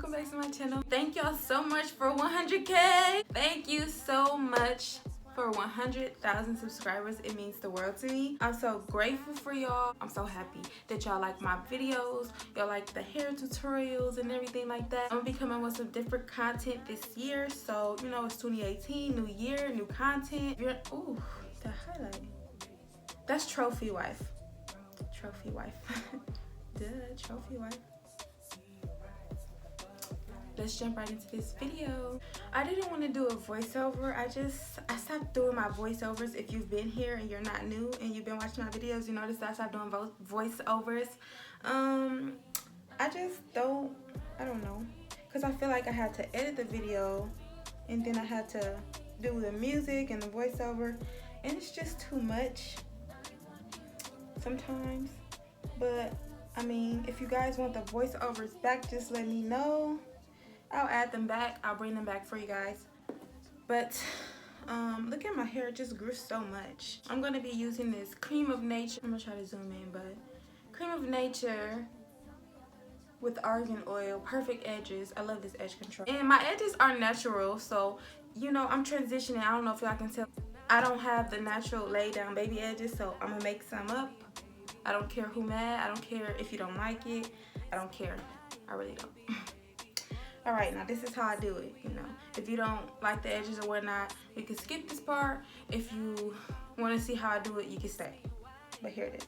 welcome back to my channel. Thank y'all so much for 100K. Thank you so much for 100,000 subscribers. It means the world to me. I'm so grateful for y'all. I'm so happy that y'all like my videos, y'all like the hair tutorials and everything like that. I'm gonna be coming with some different content this year, so you know it's 2018, new year, new content. Ooh, the highlight, that's trophy wife. Trophy wife. Duh, trophy wife. Let's jump right into this video. I didn't want to do a voiceover. I stopped doing my voiceovers. If you've been here and you're not new and you've been watching my videos, you notice that I stopped doing voiceovers. I just don't, I don't know, because I feel like I had to edit the video and then I had to do the music and the voiceover, and it's just too much sometimes. But I mean, if you guys want the voiceovers back, just let me know. I'll add them back. I'll bring them back for you guys. But look at my hair, it just grew so much. I'm gonna be using this Cream of Nature. I'm gonna try to zoom in, but Cream of Nature with argan oil, perfect edges. I love this edge control. And my edges are natural, so you know I'm transitioning. I don't know if y'all can tell. I don't have the natural lay down baby edges, so I'm gonna make some up. I don't care who mad. I don't care if you don't like it. I don't care. I really don't. All right, now this is how I do it. You know, if you don't like the edges or whatnot, you can skip this part. If you want to see how I do it, you can stay. But here it is.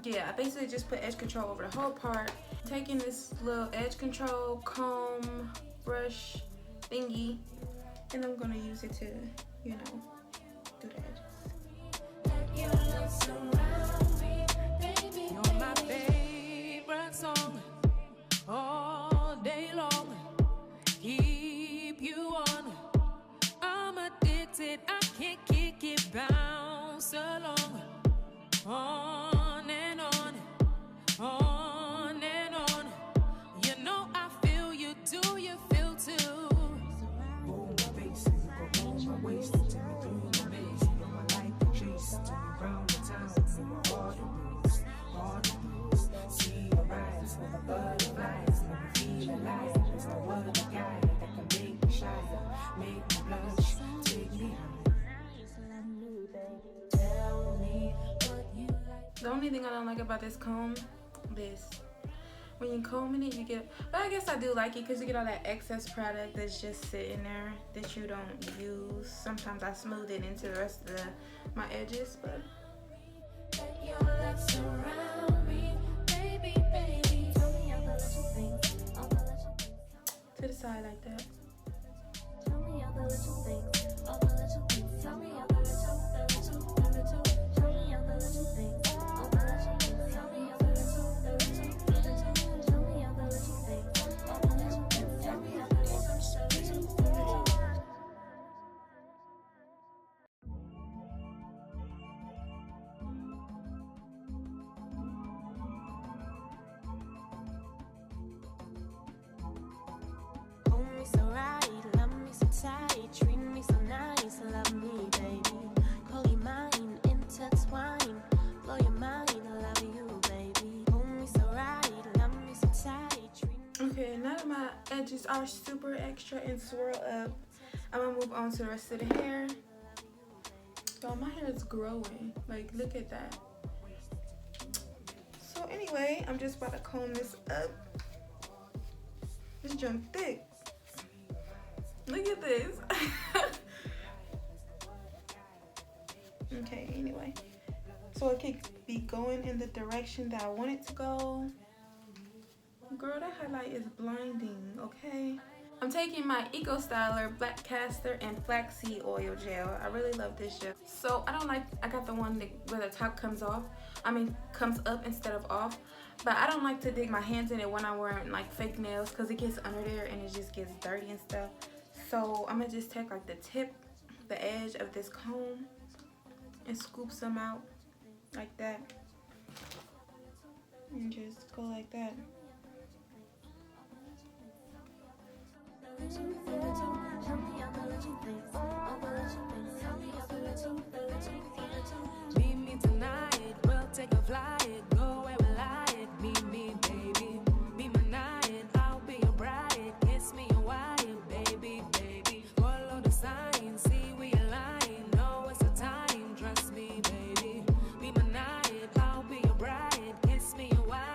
Yeah, I basically just put edge control over the whole part. Taking this little edge control comb brush thingy, and I'm gonna use it to, you know, do the edges. You're my favorite song all day long. Keep you on. I'm addicted. I can't kick it, bounce along. On and on, on and on. You know I feel you, do you feel too? Hold my face and you go hold my waist until you through my maze. You know I like the chase till you round the town. You my heart it moves. See your eyes with the butterflies. Let me feel alive. There's no other guy that can make me shy, make me blush, take me high. The only thing I don't like about this comb, when you combing it, you get, but I guess I do like it because you get all that excess product that's just sitting there that you don't use. Sometimes I smooth it into the rest of my edges, but to the side like that. Tell me all the little things, all the little things. Tell me all the little, tell me all the little things. So right, love me so tight, treat me so nice, love me, baby. Call you mine, intertwine, blow your mind, love you, baby. Hold me so right, love me so tight. Okay, now that my edges are super extra and swirl up, I'm gonna move on to the rest of the hair. Y'all, my hair is growing. Like, look at that. So anyway, I'm just about to comb this up. This junk thick. Look at this. Okay, anyway. So it could be going in the direction that I want it to go. Girl, that highlight is blinding, okay? I'm taking my Eco Styler Black Castor and Flaxseed Oil Gel. I really love this gel. So I got the one where the top comes off. Comes up instead of off. But I don't like to dig my hands in it when I'm wearing like fake nails because it gets under there and it just gets dirty and stuff. So I'm gonna just take like the tip the edge of this comb and scoop some out like that. And just go like that. Meet me tonight, we'll take a flight, go where we like. Meet me, baby, be my night, I'll be your bride. Kiss me your wife, baby, baby. Follow the signs, see we align. Know it's the time, trust me, baby. Be my night, I'll be your bride. Kiss me your wife.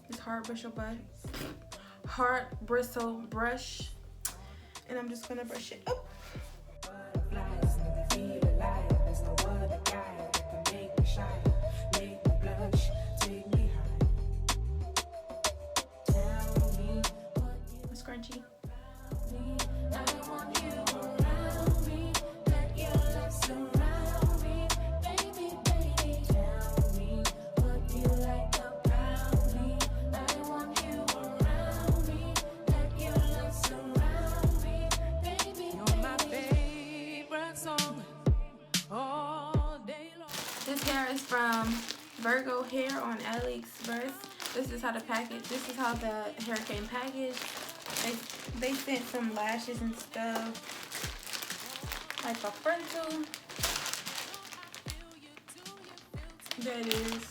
This hard bristle brush. Hard bristle brush. And I'm just gonna brush it up. A scrunchie. This hair is from Virgo Hair on AliExpress. This is how the package. This is how the hair came packaged. They sent some lashes and stuff, like a frontal. That is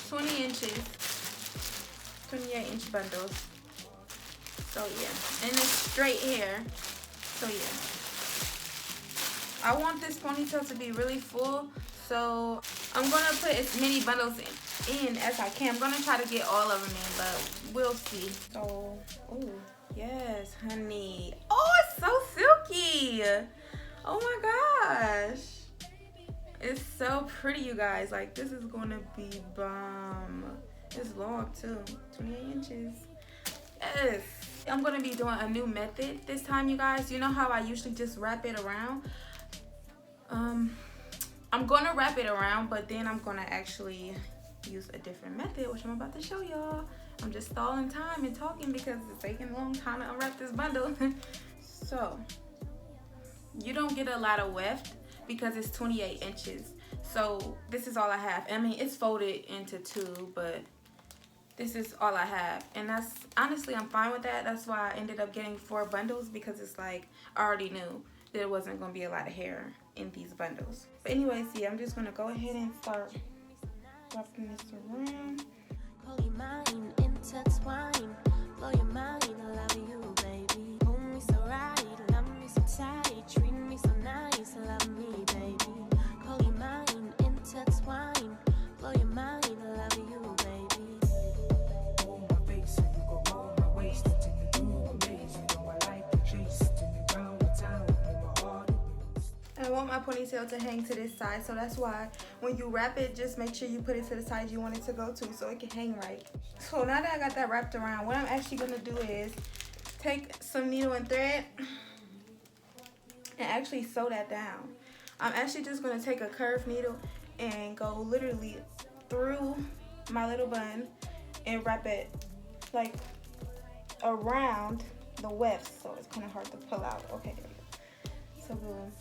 20 inches, 28-inch bundles. So yeah, and it's straight hair. So yeah. I want this ponytail to be really full, so I'm gonna put as many bundles in as I can. I'm gonna try to get all of them in, but we'll see. So, oh yes, honey. Oh, it's so silky. Oh my gosh, it's so pretty, you guys. Like, this is gonna be bomb. It's long too, 28 inches. Yes. I'm gonna be doing a new method this time, you guys. You know how I usually just wrap it around? I'm gonna wrap it around, but then I'm gonna actually use a different method, which I'm about to show y'all. I'm just stalling time and talking because it's taking a long time to unwrap this bundle. So you don't get a lot of weft because it's 28 inches. So this is all I have. I mean, it's folded into two, but this is all I have, and that's honestly, I'm fine with that. That's why I ended up getting 4 bundles, because it's like I already knew there wasn't gonna be a lot of hair in these bundles. But anyways, yeah, I'm just gonna go ahead and start wrapping this around. Call your mind, intertwine, blow your mind, I love you, baby. Hold me so right, love me so tight, treat me so nice, love me, baby. Call your mind, intertwine, blow your mind, I love you, baby. Hold my face and you go hold my waist until you do amazing. You know I like the chase, till you round the town in my heart. I want my ponytail to hang to this side, so that's why when you wrap it, just make sure you put it to the side you want it to go to so it can hang right. So now that I got that wrapped around, what I'm actually gonna do is take some needle and thread and actually sew that down. I'm actually just gonna take a curved needle and go literally through my little bun and wrap it like around the weft, so it's kind of hard to pull out. Okay, there we go. So boom.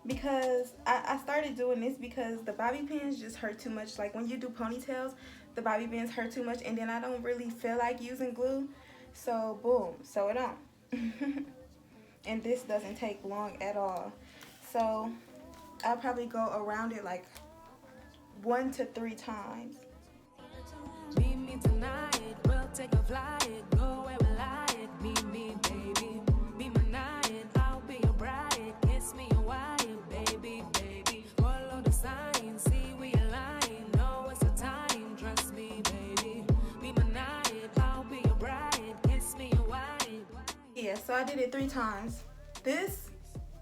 Because I started doing this because the bobby pins just hurt too much. Like when you do ponytails, the bobby pins hurt too much, and then I don't really feel like using glue. So boom, sew it on. And this doesn't take long at all. So I'll probably go around it like 1 to 3 times. Meet me tonight, we'll take a flight, go where we like. Meet me, baby, be my night, I'll be your bride. Kiss me your wife, baby, baby. Follow the signs, see we align. Know it's the time, trust me, baby. Be my night, I'll be your bride. Kiss me your wife. Yeah, so I did it 3 times. This,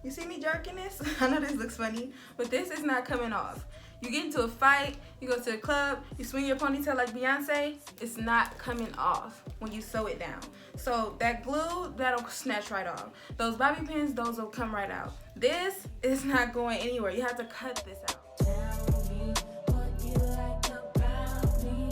you see me jerking this? I know this looks funny, but this is not coming off. You get into a fight, you go to the club, you swing your ponytail like Beyonce, it's not coming off when you sew it down. So that glue, that'll snatch right off. Those bobby pins, those will come right out. This is not going anywhere. You have to cut this out. Tell me what you like about me.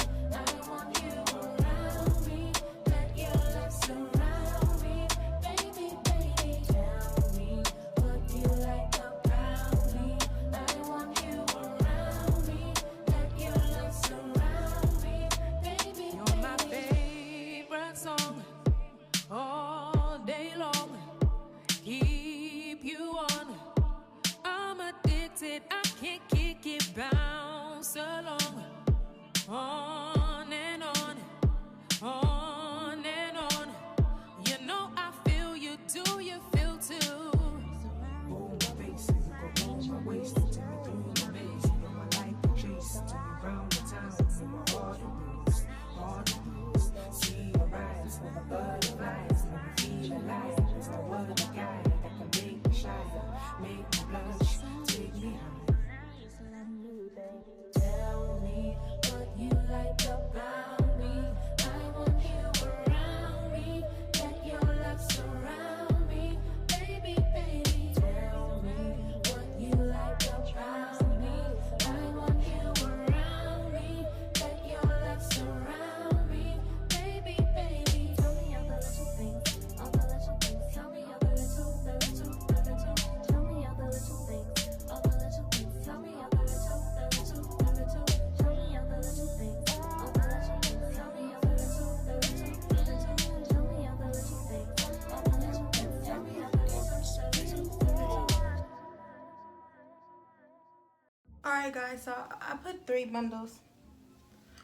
Alright guys, so I put 3 bundles.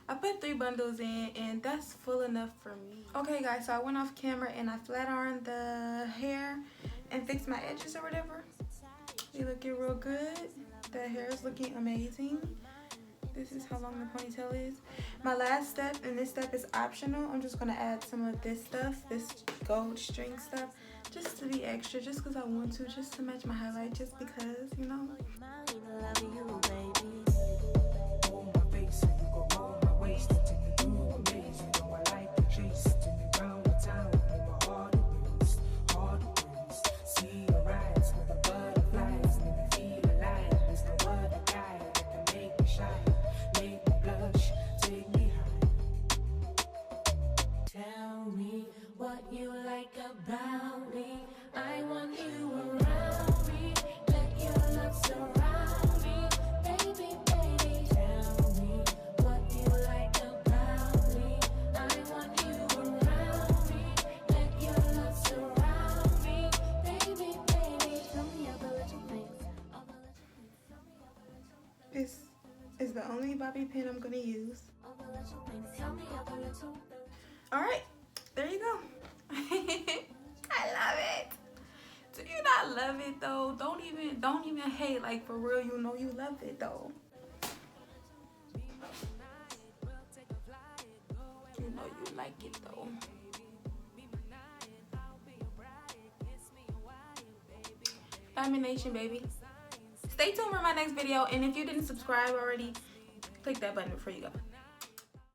I put 3 bundles in, and that's full enough for me. Okay guys, so I went off camera and I flat ironed the hair and fixed my edges or whatever. They looking real good. The hair is looking amazing. This is how long the ponytail is. My last step, and this step is optional. I'm just gonna add some of this stuff, this gold string stuff, just to be extra, just because I want to, just to match my highlight, just because, you know. What you like about me, I want you around me, let your love surround me, baby, baby, tell me what you like about me, I want you around me, let your love surround me, baby, baby, tell me all the little things, all the little things, tell me all the little things. This is the only bobby pin I'm gonna use. All the little things, tell me all the little things. Alright, there you go. I love it. Do you not love it though? Don't even hate, like for real, you know you love it though. You know you like it though. Lamination, baby. Stay tuned for my next video, and if you didn't subscribe already, click that button before you go.